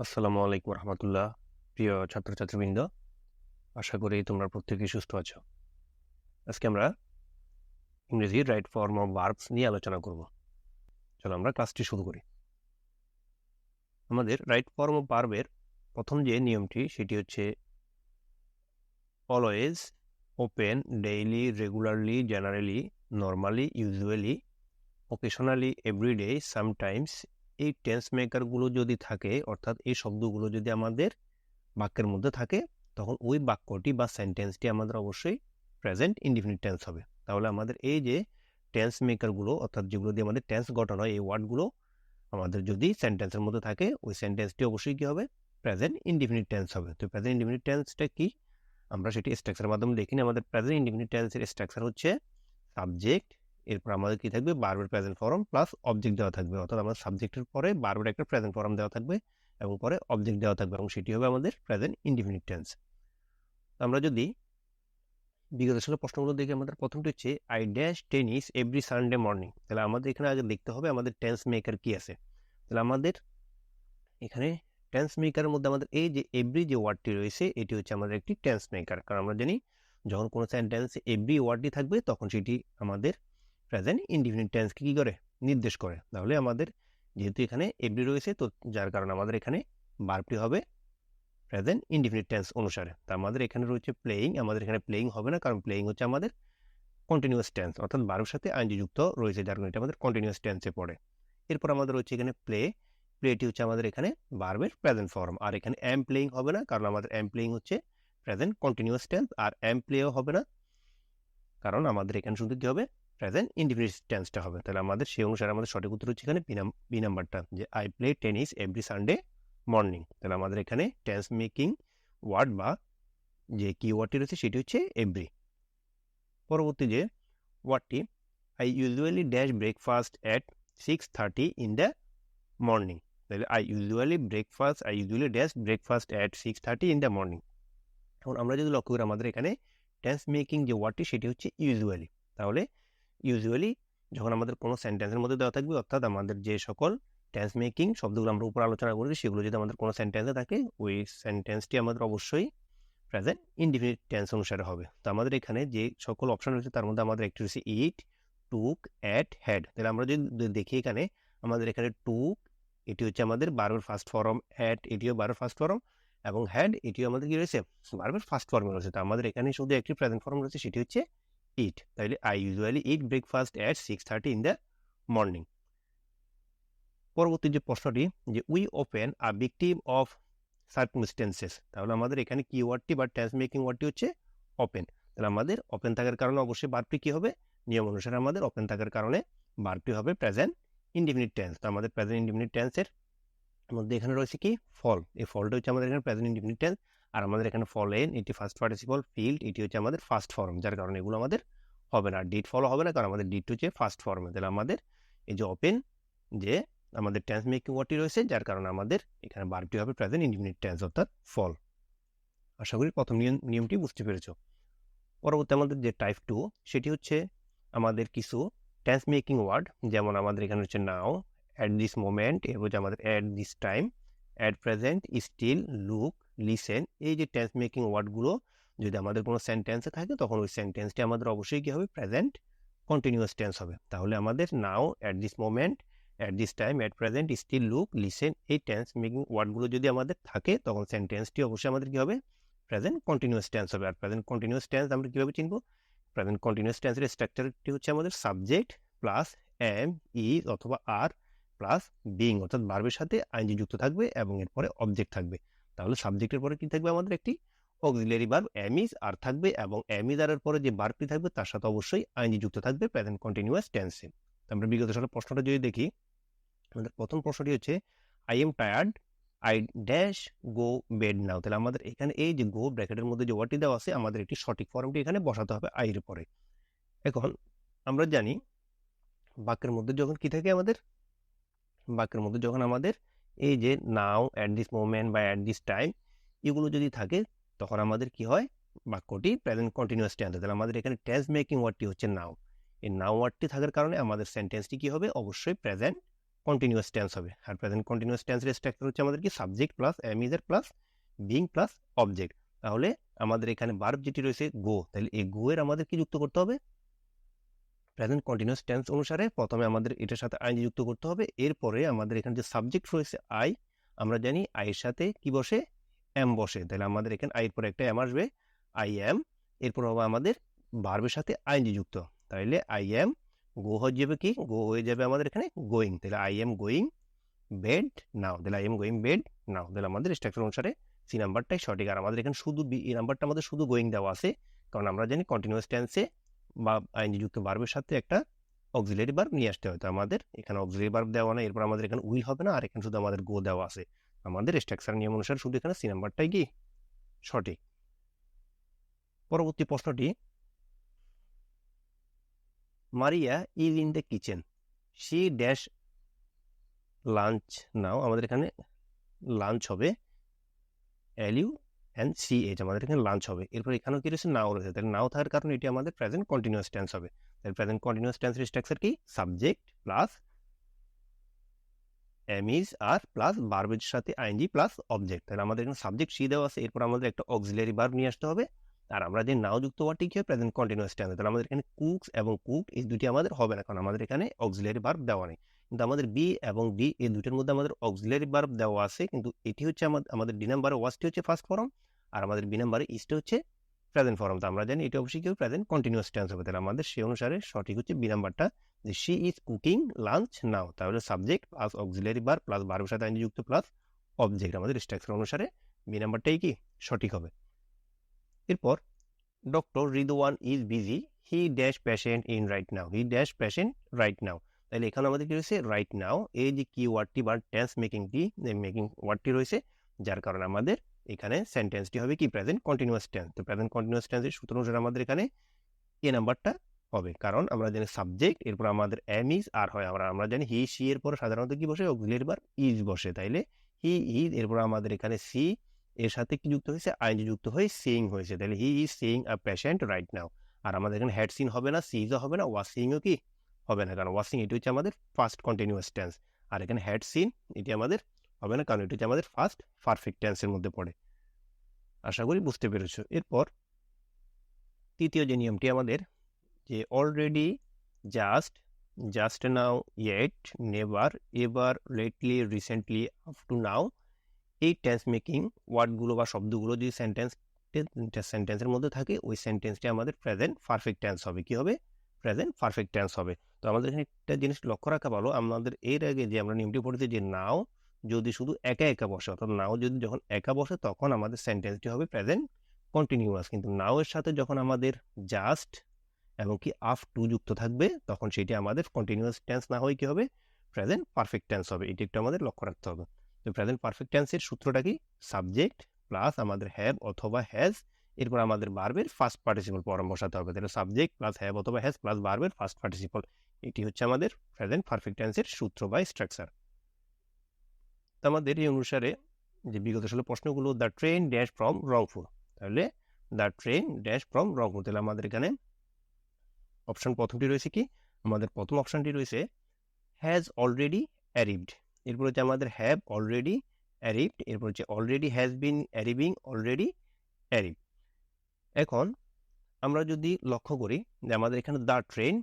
আসসালামু আলাইকুম রহমতুল্লাহ। প্রিয় ছাত্রছাত্রীবৃন্দ, আশা করি তোমরা প্রত্যেকেই সুস্থ আছো। আজকে আমরা ইংরেজি রাইট ফর্ম অফ ভার্বস নিয়ে আলোচনা করব। চলো আমরা ক্লাসটি শুরু করি। আমাদের রাইট ফর্ম অফ ভার্বের প্রথম যে নিয়মটি সেটি হচ্ছে always, open, daily, regularly, generally, normally, usually, occasionally, everyday, sometimes. এই টেন্স মেকারগুলো যদি থাকে, অর্থাৎ এই শব্দগুলো যদি আমাদের বাক্যের মধ্যে থাকে, তখন ওই বাক্যটি বা সেন্টেন্সটি আমাদের অবশ্যই প্রেজেন্ট ইনডিফিনিট টেন্স হবে। তাহলে আমাদের এই যে টেন্স মেকারগুলো, অর্থাৎ যেগুলো দিয়ে আমাদের টেন্স গঠন হয়, এই ওয়ার্ডগুলো আমাদের যদি সেন্টেন্সের মধ্যে থাকে, ওই সেন্টেন্সটি অবশ্যই কি হবে? প্রেজেন্ট ইনডিফিনিট টেন্স হবে। তো প্রেজেন্ট ইনডিফিনিট টেন্সটা কি, আমরা সেটি স্ট্রাকচারের মাধ্যমে দেখিনি। আমাদের প্রেজেন্ট ইনডিফিনিট টেন্সের স্ট্রাকচার হচ্ছে সাবজেক্ট, এরপর আমাদের কি থাকবে? ভার্বের প্রেজেন্ট ফর্ম প্লাস অবজেক্ট দেওয়া থাকবে। অর্থাৎ আমাদের সাবজেক্টের পরে ভার্বের একটা প্রেজেন্ট ফর্ম দেওয়া থাকবে এবং পরে অবজেক্ট দেওয়া থাকবে, এবং সেটি হবে আমাদের প্রেজেন্ট ইনডিফিনিট টেন্স। আমরা যদি বিগত সালের প্রশ্নগুলো দেখি, আমাদের প্রথমটি হচ্ছে I dash tennis every Sunday morning. তাহলে আমাদের এখানে আগে দেখতে হবে আমাদের টেন্স মেকার কি আছে। তাহলে আমাদের এখানে টেন্স মেকারের মধ্যে আমাদের এই যে এভরি যে ওয়ার্ডটি রয়েছে, এটি হচ্ছে আমাদের একটি টেন্স মেকার। কারণ আমরা জানি যখন কোনো সেন্টেন্সে এভরি ওয়ার্ডটি থাকবে, তখন সেটি আমাদের প্রেজেন্ট ইনডিফিনিট টেন্সকে কি করে? নির্দেশ করে। তাহলে আমাদের যেহেতু এখানে এভরি রয়েছে, তো যার কারণে আমাদের এখানে ভার্বটি হবে প্রেজেন্ট ইনডিফিনিট টেন্স অনুসারে। তা আমাদের এখানে রয়েছে প্লেইং, আমাদের এখানে প্লেইং হবে না, কারণ প্লেইং হচ্ছে আমাদের কন্টিনিউয়াস টেন্স, অর্থাৎ ভার্বের সাথে আইনজি যুক্ত রয়েছে, যার কারণে এটা আমাদের কন্টিনিউয়াস টেন্সে পড়ে। এরপর আমাদের রয়েছে এখানে প্লে, প্লেটি হচ্ছে আমাদের এখানে ভার্বের প্রেজেন্ট ফর্ম। আর এখানে এম প্লেইং হবে না, কারণ আমাদের এম প্লেইং হচ্ছে প্রেজেন্ট কন্টিনিউয়াস টেন্স, আর এম প্লেও হবে না, কারণ আমাদের এখানে শুধু কি হবে? প্রেজেন্ট ইনডিফিনিট টেন্সটা হবে। তাহলে আমাদের সেই অনুসারে আমাদের সঠিক উত্তর হচ্ছে এখানে বি নাম্বারটা, যে I play tennis every Sunday morning. তাহলে আমাদের এখানে টেন্স মেকিং ওয়ার্ড বা যে কিওয়ার্ডটি রয়েছে সেটি হচ্ছে এভরি। পরবর্তী যে ওয়ার্ডটি, I usually dash breakfast at 6:30 in the morning. তাহলে I usually dash breakfast at 6:30 in the morning. এখন আমরা যদি লক্ষ্য করি, আমাদের এখানে টেন্স মেকিং যে ওয়ার্ডটি সেটি হচ্ছে ইউজুয়ালি। তাহলে ইউজুয়ালি যখন আমাদের কোনো সেন্টেন্সের মধ্যে দেওয়া থাকবে, অর্থাৎ আমাদের যে সকল টেন্স মেকিং শব্দগুলো আমরা উপর আলোচনা করেছি, সেগুলো যদি আমাদের কোনো সেন্টেন্সে থাকে, ওই সেন্টেন্সটি আমাদের অবশ্যই প্রেজেন্ট ইনডিফিনিট টেন্স অনুসারে হবে। তো আমাদের এখানে যে সকল অপশন রয়েছে, তার মধ্যে আমাদের একটি রয়েছে ইট, টুক, অ্যাট, হ্যাড। তাহলে আমরা যদি দেখি এখানে, আমাদের এখানে টুক এটি হচ্ছে আমাদের ভার্বের ফার্স্ট ফর্ম, অ্যাট এটিও ভার্বের ফার্স্ট ফর্ম, এবং হ্যাড এটিও আমাদের কি রয়েছে? ভার্বের ফার্স্ট ফর্মে রয়েছে। তো আমাদের এখানে শুধু একটি প্রেজেন্ট ফর্ম রয়েছে, সেটি হচ্ছে ইট। তাহলে I usually eat breakfast at 6:30 in the morning. পরবর্তী যে প্রশ্নটি, যে we open a victim of circumstances. তাহলে আমাদের এখানে কিওয়ার্ডটি বা টেন্স মেকিং ওয়ার্ডটি হচ্ছে ওপেন। তাহলে আমাদের ওপেন থাকার কারণে অবশ্যই ভার্বটি কি হবে? নিয়ম অনুসারে আমাদের ওপেন থাকার কারণে ভার্বটি হবে প্রেজেন্ট ইনডিফিনিট টেন্স। তো আমাদের প্রেজেন্ট ইনডিফিনিট টেন্সের মধ্যে এখানে রয়েছে কি? ফল। এই ফলটা হচ্ছে আমাদের এখানে প্রেজেন্ট ইনডিফিনিট টেন্স। আর আমাদের এখানে ফলেন এটি ফার্স্ট পার্টিসিপল, ফিল্ড এটি হচ্ছে আমাদের ফার্স্ট ফর্ম, যার কারণে এগুলো আমাদের হবে না। ডিড ফলো হবে না, কারণ আমাদের ডিড হচ্ছে ফার্স্ট ফর্মে। তাহলে আমাদের এই যে ওপেন যে আমাদের টেন্স মেকিং ওয়ার্ডটি রয়েছে, যার কারণে আমাদের এখানে ভার্বটি হবে প্রেজেন্ট ইনডিফিনিট টেন্স, অর্থাৎ ফল। আশা করি প্রথম নিয়মটি বুঝতে পেরেছ। পরবর্তী আমাদের যে টাইপ 2, সেটি হচ্ছে আমাদের কিছু টেন্স মেকিং ওয়ার্ড, যেমন আমাদের এখানে হচ্ছে নাও, অ্যাট দিস মোমেন্ট, এরপর হচ্ছে আমাদের at this time, at present, still, look, listen. এই যে টেন্স মেকিং ওয়ার্ডগুলো যদি আমাদের কোনো সেন্টেন্সে থাকে, তখন ওই সেন্টেন্সটি আমাদের অবশ্যই কি হবে? প্রেজেন্ট কন্টিনিউয়াস টেন্স হবে। তাহলে আমাদের now, at this moment, at this time, at present, still, look, listen, এই টেন্স মেকিং ওয়ার্ডগুলো যদি আমাদের থাকে, তখন সেন্টেন্সটি অবশ্যই আমাদের কি হবে? প্রেজেন্ট কন্টিনিউয়াস টেন্স হবে। আর প্রেজেন্ট কন্টিনিউয়াস টেন্স আমরা কিভাবে চিনবো? প্রেজেন্ট কন্টিনিউয়াস টেন্সের স্ট্রাকচারটি হচ্ছে আমাদের সাবজেক্ট প্লাস এম, ইজ অথবা আর প্লাস বিং, অর্থাৎ ভার্বের সাথে আইনজি যুক্ত থাকবে এবং এরপরে অবজেক্ট থাকবে। তাহলে সাবজেক্টের পরে কি থাকবে? আমাদের একটি অক্সিলারি ভার্ব এম ইজ আর থাকবে, এবং এম ইজ আর এর পরে যে ভার্বটি থাকবে তার সাথে অবশ্যই আইনজি যুক্ত থাকবে প্রেজেন্ট কন্টিনিউয়াস টেন্সে। আমরা বিগত সালের প্রশ্নটা যদি দেখি, আমাদের প্রথম প্রশ্নটি হচ্ছে I am tired, I dash go bed now. তাহলে আমাদের এখানে এই যে গো ব্র্যাকেটের মধ্যে যে ওয়ার্ডটি দেওয়া আছে, আমাদের একটি সঠিক ফর্মটি এখানে বসাতে হবে আই এর পরে। এখন আমরা জানি বাক্যের মধ্যে যখন কি থাকে, আমাদের বাক্যের মধ্যে যখন আমাদের এই যে নাও, অ্যাট দিস মোমেন্ট বা অ্যাট দিস টাইম, এগুলো যদি থাকে, তখন আমাদের কি হয়? বাক্যটি প্রেজেন্ট কন্টিনিউয়াস টেন্স। তাহলে আমাদের এখানে টেন্স মেকিং ওয়ার্ডটি হচ্ছে নাও। এই নাও ওয়ার্ডটি থাকার কারণে আমাদের সেন্টেন্সটি কি হবে? অবশ্যই প্রেজেন্ট কন্টিনিউয়াস টেন্স হবে। আর প্রেজেন্ট কন্টিনিউয়াস টেন্সের স্ট্রাকচার হচ্ছে আমাদের কি সাবজেক্ট প্লাস এম ইজ এর প্লাস বিং প্লাস অবজেক্ট। তাহলে আমাদের এখানে ভার্ব যেটি রয়েছে গো, তাহলে এই গো এর আমাদের কি যুক্ত করতে হবে? প্রেজেন্ট কন্টিনিউয়াস টেন্স অনুসারে প্রথমে আমাদের এটার সাথে আইএনজি যুক্ত করতে হবে, এরপরে আমাদের এখানে যে সাবজেক্ট রয়েছে আই, আমরা জানি আই এর সাথে কি বসে? এম বসে। তাহলে আমাদের এখানে আই এর পরে একটা এম আসবে, আই এম, এরপর হবে আমাদের ভার্বের সাথে আইএনজি যুক্ত। তাহলে আই এম গো হয়ে যাবে কি? গো হয়ে যাবে আমাদের এখানে গোয়িং। তাহলে I am going bed now, তাহলে I am going bed now. তাহলে আমাদের স্ট্রাকচার অনুসারে সি নাম্বারটাই সঠিক। আর আমাদের এখানে শুধু বি এই নাম্বারটা আমাদের শুধু গোয়িং দেওয়া আছে, কারণ আমরা জানি কন্টিনিউয়াস টেন্সে বা আইএনজি যুক্ত ভার্বের সাথে একটা অক্সিলারি ভার্ব নিয়ে আসতে হয়। তো আমাদের এখানে অক্সিলারি ভার্ব দেওয়া না, এরপর আমাদের এখানে উইল হবে না, আর এখানে শুধু আমাদের গো দেওয়া আছে। আমাদের স্ট্রাকচার নিয়ম অনুসারে শুধু এখানে সি নাম্বারটাই কি সঠিক। পরবর্তী প্রশ্নটি, Maria is in the kitchen, she dash lunch now. আমাদের এখানে লাঞ্চ হবে এলইউ এন্ড সি এইচ, আমাদের এখানে লাঞ্চ হবে। এরপর এখানেও কি রয়েছে? নাও রয়েছে। তাহলে নাও থাকার কারণে এটি আমাদের প্রেজেন্ট কন্টিনিউয়াস টেন্স হবে। তাহলে প্রেজেন্ট কন্টিনিউয়াস টেন্সের স্ট্রাকচার কি? Subject plus am is are plus ভার্বের সাথে আইএনজি প্লাস অবজেক্ট। তাহলে আমাদের এখানে সাবজেক্ট সি দেওয়া আছে, এরপর আমাদের একটা অক্সিলারি ভার্ব নিয়ে আসতে হবে। আর আমরা যে নাও যুক্ত ওয়ার্ডটি কি হয়? Present continuous tense. তাহলে আমাদের এখানে কুকস এবং কুক এই দুটি আমাদের হবে না, কারণ আমাদের এখানে অক্সিলারি ভার্ব দেওয়া নেই। কিন্তু আমাদের বি এবং ডি এই দুটোর মধ্যে আমাদের অক্সিলারি ভার্ব দেওয়া আছে, কিন্তু এটি হচ্ছে আমাদের ডি নাম্বারে ওয়াজটি হচ্ছে ফার্স্ট ফর্ম, আর আমাদের বি নাম্বারে ইজটা হচ্ছে প্রেজেন্ট ফর্ম। তো আমরা জানি এটা অবশ্যই কি প্রেজেন্ট কন্টিনিউয়াস টেন্স হবে। তাহলে আমাদের সেই অনুসারে সঠিক হচ্ছে বি নাম্বারটা, যে শি ইজ কুকিং লাঞ্চ নাও। তাহলে subject plus auxiliary verb plus ভার্বের সাথে আইএনজি যুক্ত প্লাস অবজেক্ট, আমাদের স্ট্রাকচার অনুসারে বি নাম্বারটাই কি সঠিক হবে। এরপর doctor Ridwan is busy, he dash patient in right now, he dash patient right নাও। তাহলে এখানে আমাদের কি রয়েছে? রাইট নাও, এই যে কি ওয়ার্ডটি বা টেন্স মেকিংটি মেকিং ওয়ার্ডটি রয়েছে, যার কারণে আমাদের এখানে সেন্টেন্সটি হবে কি প্রেজেন্ট কন্টিনিউয়াস টেন্স। তো প্রেজেন্ট কন্টিনিউয়াস টেন্সের সূত্র অনুসারে আমাদের এখানে এ নাম্বারটা হবে, কারণ আমরা জানি সাবজেক্ট, এরপর আমাদের এম ইজ আর হয়, আমরা জানি হি সি এর পরে সাধারণত কি বসে? অক্সিলারি ভার্ব ইজ বসে। তাইলে হি ইজ, এরপর আমাদের এখানে সি এর সাথে কি যুক্ত হয়েছে? আইএনজি যুক্ত হয়ে সিইং হয়েছে। তাহলে he is seeing a patient right now. আর আমাদের এখানে হ্যাড সিন হবে না, সিইজও হবে না, ওয়াসিংও কি হবে না, কারণ ওয়াসিং এটি হচ্ছে আমাদের ফার্স্ট কন্টিনিউয়াস টেন্স। আর এখানে হ্যাড সিন এটি আমাদের হবে না, কারণ এটি হচ্ছে আমাদের ফার্স্ট পারফেক্ট টেন্সের মধ্যে পড়ে। আশা করি বুঝতে পেরেছো। এরপর তৃতীয় যে নিয়মটি আমাদের, যে already, just, just now, yet, never, ever, lately, recently, up to now, এই টেন্স মেকিং ওয়ার্ডগুলো বা শব্দগুলো যদি সেন্টেন্সের মধ্যে থাকে, ওই সেন্টেন্সটি আমাদের প্রেজেন্ট পারফেক্ট টেন্স হবে। কি হবে? প্রেজেন্ট পারফেক্ট টেন্স হবে। তো আমাদের এখানে একটা জিনিস লক্ষ্য রাখা ভালো, আমাদের এর আগে যে আমরা নিয়মটি পড়েছি যে নাও যদি শুধু একা একা বসে, অর্থাৎ নাও যদি যখন একা বসে তখন আমাদের সেন্টেন্সটি হবে প্রেজেন্ট কন্টিনিউয়াস, কিন্তু নাও এর সাথে যখন আমাদের জাস্ট এবং কি আপ টু যুক্ত থাকবে তখন সেটি আমাদের কন্টিনিউয়াস টেন্স না হয়ে কি হবে? প্রেজেন্ট পারফেক্ট টেন্স হবে। এটি একটু আমাদের লক্ষ্য রাখতে হবে। তো প্রেজেন্ট পারফেক্ট টেন্সের সূত্রটা কি? সাবজেক্ট প্লাস আমাদের হ্যাভ অথবা হ্যাজ, এরপর আমাদের ভার্বের ফার্স্ট পার্টিসিপল ফর্ম বসাতে হবে। তাহলে সাবজেক্ট প্লাস হ্যাভ অথবা হ্যাজ প্লাস ভার্বের ফার্স্ট পার্টিসিপল, এটি হচ্ছে আমাদের প্রেজেন্ট পারফেক্ট টেন্সের সূত্র বা স্ট্রাকচার। তো আমাদের এই অনুসারে যে বিগত সালের প্রশ্নগুলো, the train dash from Rangpur, তাহলে the train dash from Rangpur. তাহলে আমাদের এখানে অপশন প্রথমটি রয়েছে কি? আমাদের প্রথম অপশনটি রয়েছে হ্যাজ অলরেডি অ্যারিভড, এরপর হচ্ছে আমাদের হ্যাভ অলরেডি অ্যারিভড, এরপর হচ্ছে already has been arriving, already arrive. এখন আমরা যদি লক্ষ্য করি যে আমাদের এখানে দ্য ট্রেন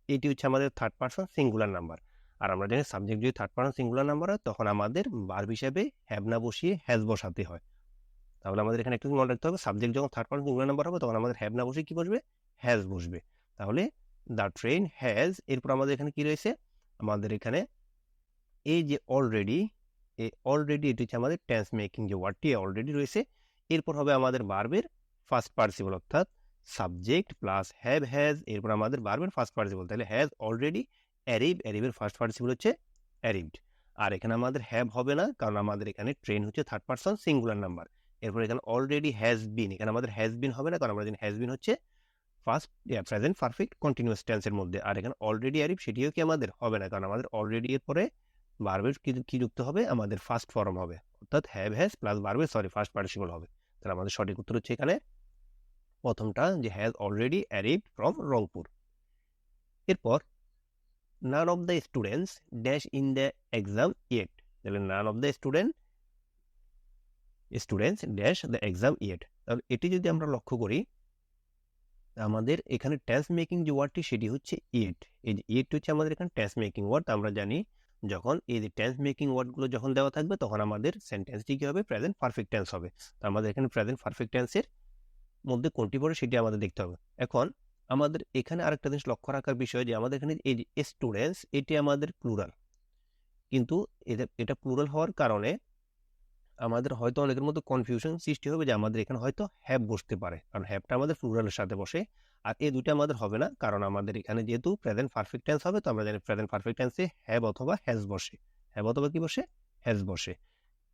এটি হচ্ছে আমাদের থার্ড পারসন সিঙ্গুলার নাম্বার, আর আমরা জানি সাবজেক্ট যদি থার্ড পারসন সিঙ্গুলার নাম্বার হয় তখন আমাদের ভার্ব হিসেবে হ্যাভ না বসিয়ে হ্যাজ বসাতে হয়। তাহলে আমাদের এখানে একটু মনে রাখতে হবে, সাবজেক্ট যখন থার্ড পারসন সিঙ্গুলার নাম্বার হবে তখন আমাদের হ্যাভ না বসে কি বসবে? হ্যাজ বসবে। তাহলে দ্য ট্রেন হ্যাজ, এরপর আমাদের এখানে কি রয়েছে? আমাদের এখানে এই যে অলরেডি, এই অলরেডি এটি হচ্ছে আমাদের টেন্স মেকিং যে ওয়ার্ডটি অলরেডি রয়েছে, এরপর হবে আমাদের ভার্বের ফার্স্ট পার্টিসিপল, অর্থাৎ সাবজেক্ট প্লাস হ্যাভ হ্যাজ, এরপর আমাদের ভার্বের ফার্স্ট পার্টিসিপল। তাহলে হ্যাজ অলরেডি অ্যারিভ, অ্যারিভের ফার্স্ট পার্টিসিপল হচ্ছে অ্যারিভড। আর এখানে আমাদের হ্যাভ হবে না, কারণ আমাদের এখানে ট্রেন হচ্ছে থার্ড পারসন সিঙ্গুলার নাম্বার। এরপর এখানে অলরেডি হ্যাজ বিন, এখানে আমাদের হ্যাজ বিন হবে না, কারণ আমরা জানি হ্যাজ বিন হচ্ছে ফার্স্ট প্রেজেন্ট পারফেক্ট কন্টিনিউয়াস টেন্সের মধ্যে। আর এখানে অলরেডি অ্যারিভ সেটিও কি আমাদের হবে না, কারণ আমাদের অলরেডি এর পরে ভার্বের কি যুক্ত হবে? আমাদের ফার্স্ট ফর্ম হবে, অর্থাৎ হ্যাভ হ্যাজ প্লাস ভার্বের ফার্স্ট পার্টিসিপল হবে। তাহলে আমাদের সঠিক উত্তর হচ্ছে এখানে প্রথমটা, যে has already arrived from Rangpur. এরপর none of the students dash in the exam yet, তাহলে none of the students dash the exam yet. তাহলে এটি যদি আমরা লক্ষ্য করি, আমাদের এখানে টেন্স মেকিং যে ওয়ার্ডটি সেটি হচ্ছে ইট। এই যে ইট হচ্ছে আমাদের এখানে টেন্স মেকিং ওয়ার্ড। আমরা জানি যখন এই যে টেন্স মেকিং ওয়ার্ডগুলো যখন দেওয়া থাকবে তখন আমাদের সেন্টেন্সটি কি হবে, প্রেজেন্ট পারফেক্ট টেন্স হবে। তো আমাদের এখানে প্রেজেন্ট পারফেক্ট টেন্সের মধ্যে কোনটি পড়ে সেটি আমাদের দেখতে হবে। এখন আমাদের এখানে আরেকটা জিনিস লক্ষ্য রাখার বিষয় যে আমাদের এখানে এই যে স্টুডেন্টস এটি আমাদের প্লুরাল, কিন্তু এটা প্লুরাল হওয়ার কারণে আমাদের হয়তো অনেকের মধ্যে কনফিউশন সৃষ্টি হবে যে আমাদের এখানে হয়তো হ্যাভ বসতে পারে, কারণ হ্যাভটা আমাদের প্লুরালের সাথে বসে, আর এই দুটো আমাদের হবে না, কারণ আমাদের এখানে যেহেতু প্রেজেন্ট পারফেক্ট টেন্স হবে, তো আমরা জানি প্রেজেন্ট পারফেক্ট টেন্সে হ্যাভ অথবা হ্যাজ বসে, হ্যাভ অথবা কি বসে, হ্যাজ বসে।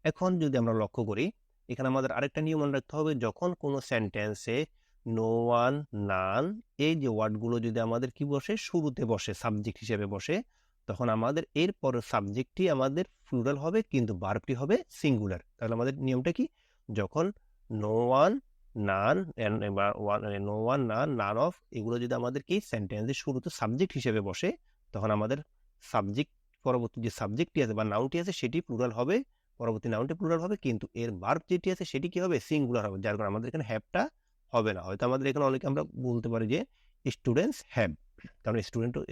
এখন যদি আমরা লক্ষ্য করি, এখানে আমাদের আরেকটা নিয়ম মনে রাখতে হবে, যখন কোনো সেন্টেন্সে নো ওয়ান, নান এই যে ওয়ার্ডগুলো যদি আমাদের কি বসে, শুরুতে বসে, সাবজেক্ট হিসেবে বসে, তখন আমাদের এর পরের সাবজেক্টটি আমাদের প্লুরাল হবে কিন্তু ভার্বটি হবে সিঙ্গুলার। তাহলে আমাদের নিয়মটা কি, যখন no one, none, no one, none, none of এগুলো যদি আমাদের কি সেন্টেন্সের শুরুতে সাবজেক্ট হিসেবে বসে, তখন আমাদের সাবজেক্ট পরবর্তী যে সাবজেক্টটি আছে বা নাউনটি আছে সেটি প্লুরাল হবে, পরবর্তী নাউনটি প্লুরাল হবে, কিন্তু এর ভার্ব যেটি আছে সেটি কি হবে, সিঙ্গুলার হবে, যার কারণে আমাদের এখানে হ্যাভটা হবে না। হয়তো আমাদের এখানে অনেকে আমরা বলতে পারি যে স্টুডেন্টস হ্যাভ, কারণ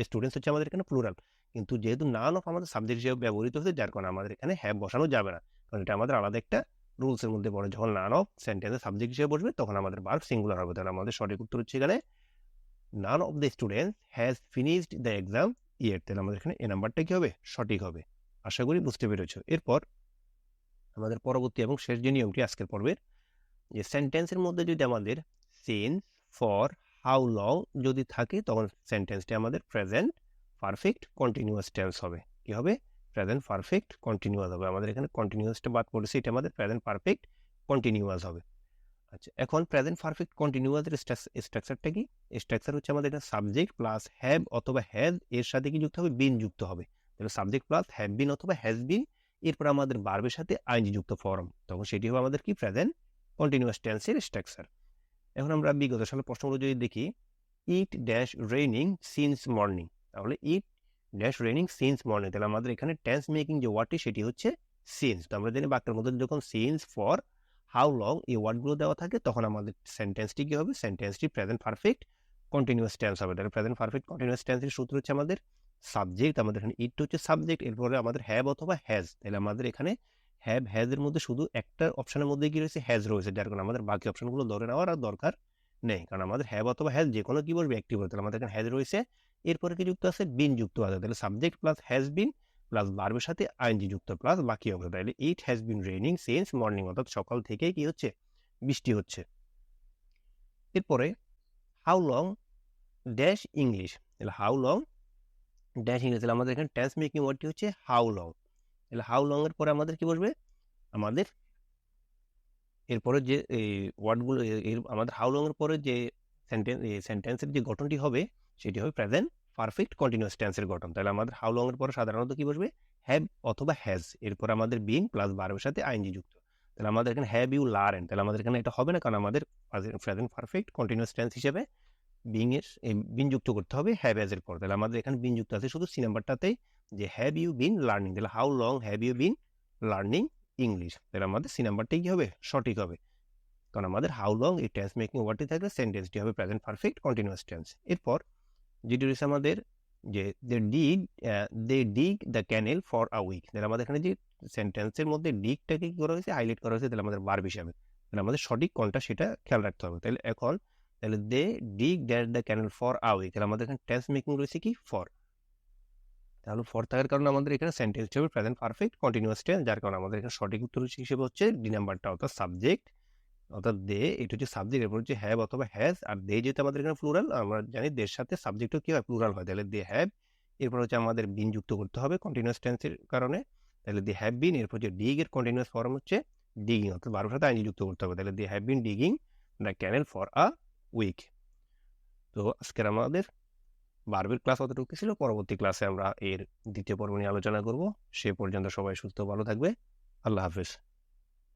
স্টুডেন্টস হচ্ছে আমাদের এখানে প্লুরাল, কিন্তু যেহেতু নান অফ আমাদের সাবজেক্ট হিসেবে ব্যবহৃত হচ্ছে, যার কারণে আমাদের এখানে হ্যাভ বসানো যাবে না, কারণ এটা আমাদের আলাদা একটা রুলসের মধ্যে পড়ে। যখন নান অফ সেন্টেন্সের সাবজেক্ট হিসেবে বসবে তখন আমাদের ভার্ব সিঙ্গুলার হবে। তাহলে আমাদের সঠিক উত্তর হচ্ছে এখানে নান of the students has finished the exam yet. তাহলে আমাদের এখানে এ নাম্বারটা কি হবে, সঠিক হবে। আশা করি বুঝতে পেরেছ। এরপর আমাদের পরবর্তী এবং শেষ যে নিয়মটি আজকের পর্বের, যে সেন্টেন্সের মধ্যে যদি আমাদের সিন্স, ফর, হাউ লং যদি থাকে তখন সেন্টেন্সটি আমাদের প্রেজেন্ট পারফেক্ট কন্টিনিউয়াস টেন্স হবে। কি হবে, প্রেজেন্ট পারফেক্ট কন্টিনিউয়াস হবে। আমাদের এখানে কন্টিনিউয়াসটা বাদ পড়েছে, এটা আমাদের প্রেজেন্ট পারফেক্ট কন্টিনিউয়াস হবে। আচ্ছা, এখন প্রেজেন্ট পারফেক্ট কন্টিনিউয়াসের স্ট্রাকচারটা কি, স্ট্রাকচার হচ্ছে আমাদের এখানে সাবজেক্ট প্লাস হ্যাভ অথবা হ্যাজ এর সাথে কি যুক্ত হবে, বিন যুক্ত হবে। তাহলে সাবজেক্ট প্লাস হ্যাভ বিন অথবা হ্যাজ বিন, এরপর আমাদের ভার্বের সাথে আইএনজি যুক্ত ফর্ম, তখন সেটি হবে আমাদের কি প্রেজেন্ট কন্টিনিউয়াস টেন্সের স্ট্রাকচার। এখন আমরা বিগত সালের প্রশ্নগুলো যদি দেখি, it dash raining since morning, তাহলে it dash raining since morning, তাহলে আমাদের এখানে টেন্স মেকিং যে ওয়ার্ডটি সেটি হচ্ছে সিন্স। তো আমরা জানি বাক্যের মধ্যে যখন সিন্স, ফর, হাউ লং এই ওয়ার্ডগুলো দেওয়া থাকে তখন আমাদের সেন্টেন্সটি কি হবে, সেন্টেন্সটি প্রেজেন্ট পারফেক্ট কন্টিনিউয়াস টেন্স হবে। তাহলে প্রেজেন্ট পারফেক্ট কন্টিনিউয়াস টেন্সের সূত্র হচ্ছে আমাদের সাবজেক্ট, আমাদের এখানে ইট হচ্ছে সাবজেক্ট, এরপরে আমাদের হ্যাভ অথবা হ্যাজ। তাহলে আমাদের এখানে হ্যাভ হ্যাজ এর মধ্যে শুধু একটা অপশনের মধ্যে কি রয়েছে, হ্যাজ রয়েছে, যার কারণে আমাদের বাকি অপশনগুলো ধরে নেওয়ার আর দরকার নেই, কারণ আমাদের হ্যাভ অথবা হ্যাজ যে কোনো কি বলবে অ্যাক্টিভ হবে। তাহলে আমাদের এখানে হ্যাজ রয়েছে, এরপরে কি যুক্ত আছে, বিন যুক্ত আছে। তাহলে subject plus has been plus ভার্বের সাথে আইএনজি যুক্ত প্লাস বাকি অংশ। তাহলে it has been raining since morning, অর্থাৎ সকাল থেকে কি হচ্ছে, বৃষ্টি হচ্ছে। এরপরে হাউ লং ড্যাশ ইংলিশ, তাহলে হাউ লং ড্যাশ ইংলিশ, তাহলে আমাদের এখানে টেন্স মেকিং ওয়ার্ডটি হচ্ছে হাউ লং। তাহলে হাউ লং এর পরে আমাদের কি বসবে, আমাদের এরপরে যে ওয়ার্ডগুলো আমাদের হাউ লং এর পরে যে সেন্টেন্সের যে গঠনটি হবে সেটি হবে প্রেজেন্ট পারফেক্ট কন্টিনিউয়াস টেন্সের গঠন। তাহলে আমাদের হাউ লং এর পরে সাধারণত কি বসবে, হ্যাভ অথবা হ্যাজ, এরপর আমাদের বিন প্লাস ভার্বের সাথে আইএনজি যুক্ত। তাহলে আমাদের এখানে হ্যাভ ইউ লার্ন, তাহলে আমাদের এখানে এটা হবে না, কারণ আমাদের প্রেজেন্ট পারফেক্ট কন্টিনিউয়াস টেন্স হিসেবে বিন যুক্ত করতে হবে হ্যাভ এর পর। তাহলে আমাদের এখানে বিন যুক্ত আছে শুধু সি নাম্বারটাতেই, যে হ্যাভ ইউ বিন লার্নিং, তাহলে how long have you been learning English. তাহলে আমাদের সি নাম্বারটাই কি হবে, সঠিক হবে, কারণ আমাদের হাউ লং এই টেন্স মেকিং ওয়ার্ডটি থাকলে সেন্টেন্সটি হবে প্রেজেন্ট পারফেক্ট কন্টিনিউয়াস টেন্স। এরপর যেটি রয়েছে আমাদের যে they dig the canal for a week, তাহলে আমাদের এখানে যে সেন্টেন্সের মধ্যে ডিগটাকে কি করা হয়েছে, হাইলাইট করা হয়েছে, তাহলে আমাদের ভার্ব হিসাবে, তাহলে আমাদের সঠিক কোনটা সেটা খেয়াল রাখতে হবে। তাহলে এখন তাহলে they dig dash the canal for a week, তাহলে আমাদের এখানে টেন্স মেকিং রয়েছে কি, ফর। তাহলে ফর থাকার কারণে আমাদের এখানে সেন্টেন্স হবে প্রেজেন্ট পারফেক্ট কন্টিনিউয়াস টেন্স, যার কারণে আমাদের এখানে সঠিক উত্তর হিসেবে হচ্ছে ডি নাম্বারটা, অর্থাৎ সাবজেক্ট, অর্থাৎ দে এটা হচ্ছে সাবজেক্ট, এরপর হচ্ছে হ্যাভ অথবা হ্যাজ, আর দে যেহেতু আমাদের এখানে প্লুরাল, আমরা জানি দের সাথে সাবজেক্টও কি হয়, প্লুরাল হয়, তাহলে দে হ্যাভ, এরপর হচ্ছে আমাদের বিন যুক্ত করতে হবে কন্টিনিউয়াস টেন্সের কারণে, তাহলে দে হ্যাভ বিন, এরপর হচ্ছে ডিগ এর কন্টিনিউয়াস ফর্ম হচ্ছে ডিগিং, অর্থাৎ ভার্বের সাথে আইএনজি যুক্ত করতে হবে, তাহলে they have been digging the canal for a week. তো আজকের আমাদের ভার্বের ক্লাস অতটুকু ছিল, পরবর্তী ক্লাসে আমরা এর দ্বিতীয় পর্ব নিয়ে আলোচনা করব। সে পর্যন্ত সবাই সুস্থ ভালো থাকবে, আল্লাহ হাফেজ।